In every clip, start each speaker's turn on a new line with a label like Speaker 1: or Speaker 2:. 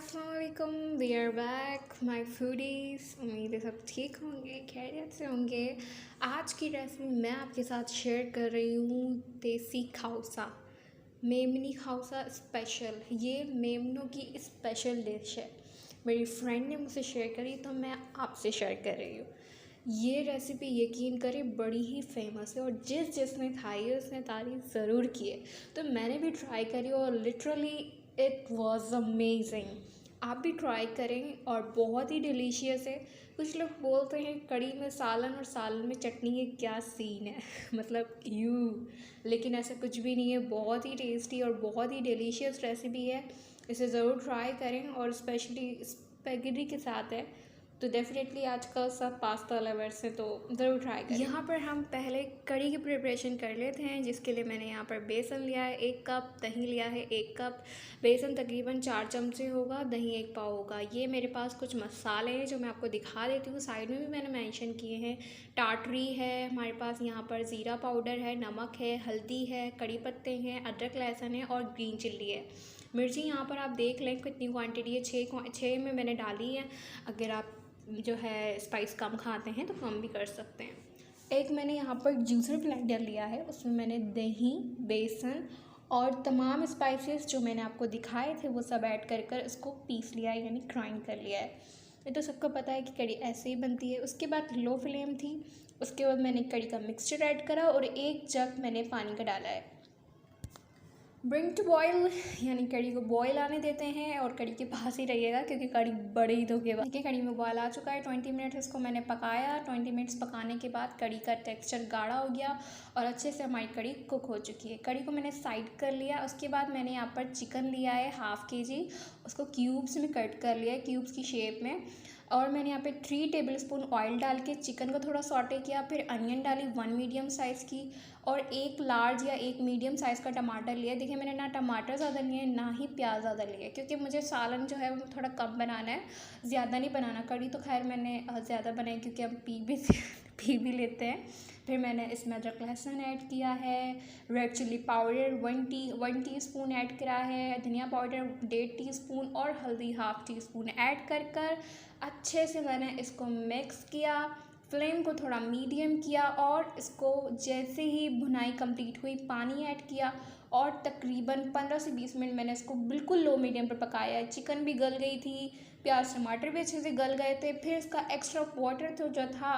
Speaker 1: अस्सलाम वालेकुम, we are back my foodies. उम्मीद है सब ठीक होंगे, खैरियत से होंगे। आज की रेसिपी मैं आपके साथ शेयर कर रही हूँ देसी खाउसा, मेमनी खाउसा स्पेशल। ये मेमनों की स्पेशल डिश है। मेरी फ्रेंड ने मुझसे शेयर करी तो मैं आपसे शेयर कर रही हूँ। ये रेसिपी यकीन करें बड़ी ही फेमस है और जिसने खाई है उसने तारीफ़ ज़रूर की है। तो मैंने भी ट्राई करी और लिटरली इट वाज अमेजिंग। आप भी ट्राई करें और बहुत ही डिलीशियस है। कुछ लोग बोलते हैं कड़ी में सालन और सालन में चटनी के क्या सीन है मतलब लेकिन ऐसा कुछ भी नहीं है। बहुत ही टेस्टी और बहुत ही डिलीशियस रेसिपी है। इसे ज़रूर ट्राई करें और स्पेशली स्पेगेटी के साथ है तो डेफ़िनेटली आजकल सब पास्ता लवर्स हैं तो ज़रूर ट्राई करें। यहाँ पर हम पहले कड़ी की प्रिपरेशन कर लेते हैं, जिसके लिए मैंने यहाँ पर बेसन लिया है 1 कप, दही लिया है 1 कप। बेसन तकरीबन 4 चमचे होगा, दही 1 पाव होगा। ये मेरे पास कुछ मसाले हैं जो मैं आपको दिखा देती हूँ, साइड में भी मैंने मेंशन किए हैं। टाटरी है हमारे पास, यहाँ पर ज़ीरा पाउडर है, नमक है, हल्दी है, कड़ी पत्ते हैं, अदरक लहसुन है और ग्रीन चिल्ली है। मिर्ची यहाँ पर आप देख लें कितनी क्वांटिटी है, 6 में मैंने डाली है। अगर आप जो है स्पाइस कम खाते हैं तो कम भी कर सकते हैं। एक मैंने यहाँ पर जूसर ब्लेंडर लिया है, उसमें मैंने दही, बेसन और तमाम स्पाइसेस जो मैंने आपको दिखाए थे वो सब ऐड कर कर इसको पीस लिया है, यानी ग्राइंड कर लिया है। ये तो सबको पता है कि कड़ी ऐसे ही बनती है। उसके बाद लो फ्लेम थी, उसके बाद मैंने कड़ी का मिक्सचर ऐड करा और 1 जग मैंने पानी का डाला है। ब्रिंग टू बॉयल, यानी कड़ी को बॉयल आने देते हैं और कड़ी के पास ही रहिएगा क्योंकि कड़ी बड़े ही धोखे बाद। देखिए कड़ी में बॉयल आ चुका है। 20 मिनट इसको मैंने पकाया। 20 मिनट्स पकाने के बाद कड़ी का टेक्सचर गाढ़ा हो गया और अच्छे से हमारी कड़ी कुक हो चुकी है। कड़ी को मैंने साइड कर लिया। उसके बाद मैंने यहाँ पर चिकन लिया है ½ kg, उसको क्यूब्स में कट कर लिया है, क्यूब्स की शेप में। और मैंने यहाँ पे 3 टेबलस्पून ऑयल डाल के चिकन को थोड़ा सॉटे किया। फिर अनियन डाली 1 मीडियम साइज़ की और 1 लार्ज या 1 मीडियम साइज़ का टमाटर लिया। देखिए मैंने ना टमाटर ज़्यादा लिए हैं ना ही प्याज ज़्यादा लिए, क्योंकि मुझे सालन जो है वो थोड़ा कम बनाना है, ज़्यादा नहीं बनाना। कड़ी तो खैर मैंने ज़्यादा बनाई क्योंकि हम पी भी लेते हैं। फिर मैंने इसमें अदरक लहसुन ऐड किया है, red chilli powder 1 teaspoon add करा है, धनिया पाउडर 1.5 टीस्पून और हल्दी ½ टीस्पून ऐड कर अच्छे से मैंने इसको मिक्स किया। फ्लेम को थोड़ा मीडियम किया और इसको जैसे ही भुनाई कंप्लीट हुई पानी ऐड किया और तकरीबन 15 से 20 मिनट मैंने इसको बिल्कुल लो मीडियम पर पकाया। चिकन भी गल गई थी, प्याज टमाटर भी अच्छे से गल गए थे। फिर इसका एक्स्ट्रा वाटर तो जो था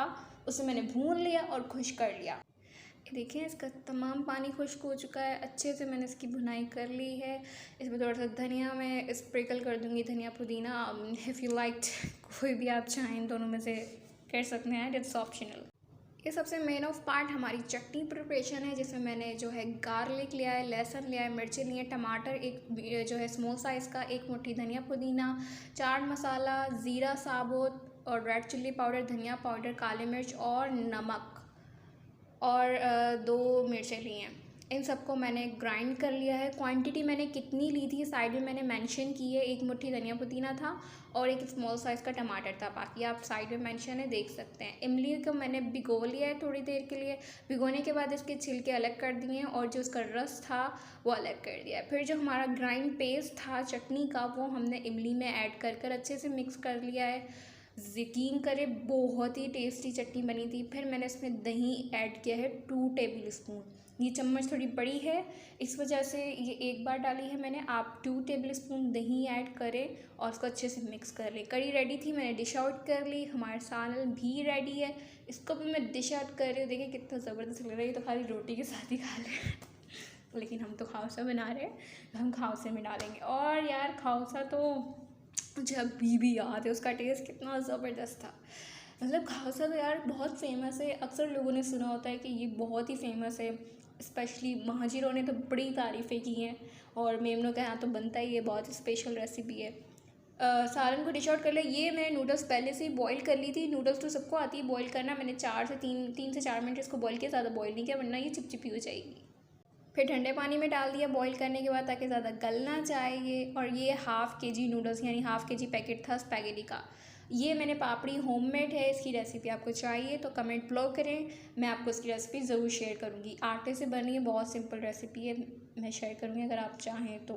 Speaker 1: उसे मैंने भून लिया और खुश कर लिया। देखिए इसका तमाम पानी खुश्क हो चुका है, अच्छे से मैंने इसकी भुनाई कर ली है। इसमें थोड़ा सा धनिया मैं स्प्रिंकल कर दूँगी, धनिया पुदीना इफ़ यू लाइक कोई भी आप चाहें दोनों में से कर सकते हैं, इट्स ऑप्शनल। ये सबसे मेन ऑफ पार्ट हमारी चटनी प्रिपरेशन है, जिसमें मैंने जो है गार्लिक लिया है, लहसुन लिया है, मिर्ची ली है, टमाटर एक जो है स्मॉल साइज़ का, 1 मुट्ठी धनिया पुदीना, चाट मसाला, ज़ीरा साबुत और रेड चिल्ली पाउडर, धनिया पाउडर, काली मिर्च और नमक और 2 मिर्चें ली हैं। इन सबको मैंने ग्राइंड कर लिया है। क्वांटिटी मैंने कितनी ली थी साइड में मैंने मेंशन की है, 1 मुट्ठी धनिया पुदीना था और 1 स्मॉल साइज़ का टमाटर था, बाकी आप साइड में मेंशन है देख सकते हैं। इमली को मैंने भिगो लिया है थोड़ी देर के लिए। भिगोने के बाद इसके छिलके अलग कर दिए हैं और जो उसका रस था वो अलग कर दिया है। फिर जो हमारा ग्राइंड पेस्ट था चटनी का वो हमने इमली में ऐड कर अच्छे से मिक्स कर लिया है। यकीन करें बहुत ही टेस्टी चटनी बनी थी। फिर मैंने इसमें दही ऐड किया है 2 टेबलस्पून। ये चम्मच थोड़ी बड़ी है इस वजह से ये एक बार डाली है मैंने। आप 2 टेबलस्पून दही ऐड करें और उसको अच्छे से मिक्स कर लें। कड़ी रेडी थी, मैंने डिश आउट कर ली। हमारा सालन भी रेडी है, इसको भी मैं डिश आउट कर रही हूँ। देखिए कितना ज़बरदस्त लग रहा है, ये तो खाली रोटी के साथ ही खा लें लेकिन हम तो खाउसा बना रहे हैं तो हम खाउसे में डालेंगे। और यार खाउसा तो जब भी याद है उसका टेस्ट कितना ज़बरदस्त था। मतलब खाउसा तो यार बहुत फेमस है, अक्सर लोगों ने सुना होता है कि ये बहुत ही फेमस है। स्पेशली महाजिरों ने तो बड़ी तारीफ़ें की हैं और मेमनों के यहाँ तो बनता ही है, बहुत ही स्पेशल रेसिपी है। सालन को डिश आउट कर लिया। ये मैंने नूडल्स पहले से ही बॉईल कर ली थी। नूडल्स तो सबको आती है बॉईल करना। मैंने 3 से 4 मिनट इसको बॉईल किया, ज़्यादा बॉईल नहीं किया वरना ये चिपचिपी हो जाएगी। फिर ठंडे पानी में डाल दिया बॉईल करने के बाद ताकि ज़्यादा गल ना जाए ये। और ये ½ kg नूडल्स यानी ½ kg पैकेट था स्पैगेटी का। ये मैंने पापड़ी होममेड है, इसकी रेसिपी आपको चाहिए तो कमेंट फ्लो करें, मैं आपको इसकी रेसिपी ज़रूर शेयर करूँगी। आटे से बनी है, बहुत सिंपल रेसिपी है, मैं शेयर करूँगी अगर आप चाहें तो।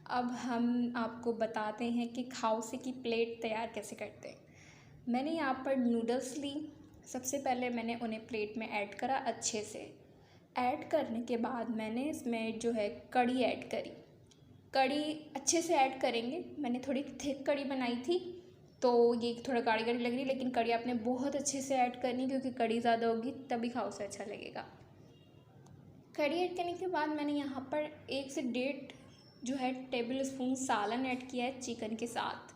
Speaker 1: अब हम आपको बताते हैं कि खाउसे की प्लेट तैयार कैसे करते हैं। मैंने यहाँ पर नूडल्स ली। सबसे पहले मैंने उन्हें प्लेट में ऐड करा अच्छे से। ऐड करने के बाद मैंने इसमें जो है कड़ी ऐड करी। कड़ी अच्छे से ऐड करेंगे। मैंने थोड़ी थिक कड़ी बनाई थी तो ये थोड़ा गाढ़ी गाढ़ी लग रही है, लेकिन कड़ी आपने बहुत अच्छे से ऐड करनी क्योंकि कड़ी ज़्यादा होगी तभी खाउसा अच्छा लगेगा। कड़ी ऐड करने के बाद मैंने यहाँ पर 1 से 1.5 जो है टेबल स्पून सालन ऐड किया है चिकन के साथ।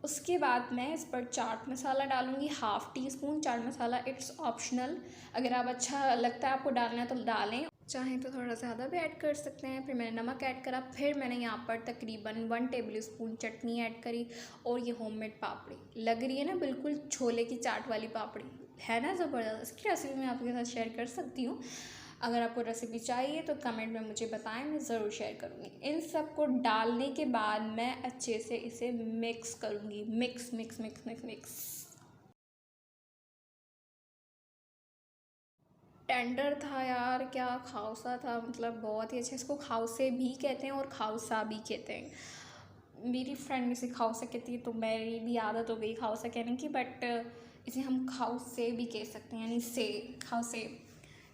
Speaker 1: उसके बाद मैं इस पर चाट मसाला डालूँगी, half tea spoon chaat masala, it's optional. अगर आप अच्छा लगता है आपको डालना है तो डालें, चाहें तो थोड़ा ज़्यादा भी ऐड कर सकते हैं। फिर मैंने नमक ऐड करा। फिर मैंने यहाँ पर तकरीबन 1 टेबल स्पून चटनी ऐड करी और ये होममेड पापड़ी लग रही है ना, बिल्कुल छोले की चाट वाली पापड़ी है ना, ज़बरदस्त। इसकी रेसिपी मैं आपके साथ शेयर कर सकती हूँ। अगर आपको रेसिपी चाहिए तो कमेंट में मुझे बताएं, मैं ज़रूर शेयर करूँगी। इन सब को डालने के बाद मैं अच्छे से इसे मिक्स करूँगी, mix mix mix mix mix. Tender था यार, क्या खाउसा था, मतलब बहुत ही अच्छा। इसको खाउसे भी कहते हैं और खाउसा भी कहते हैं। मेरी फ्रेंड इसे खाउसा कहती है तो मेरी भी आदत हो गई खाउसा कहने की, बट इसे हम खाउसे भी कह सकते हैं, यानी से खाउसे।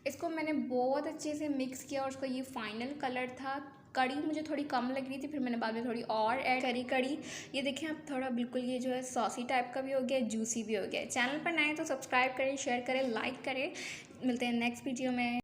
Speaker 1: इसको मैंने बहुत अच्छे से मिक्स किया और उसका ये फाइनल कलर था। कड़ी मुझे थोड़ी कम लग रही थी, फिर मैंने बाद में थोड़ी और ऐड करी कड़ी। ये देखें आप, थोड़ा बिल्कुल ये जो है सॉसी टाइप का भी हो गया, जूसी भी हो गया। चैनल पर नए तो सब्सक्राइब करें, शेयर करें, लाइक करें। मिलते हैं नेक्स्ट वीडियो में।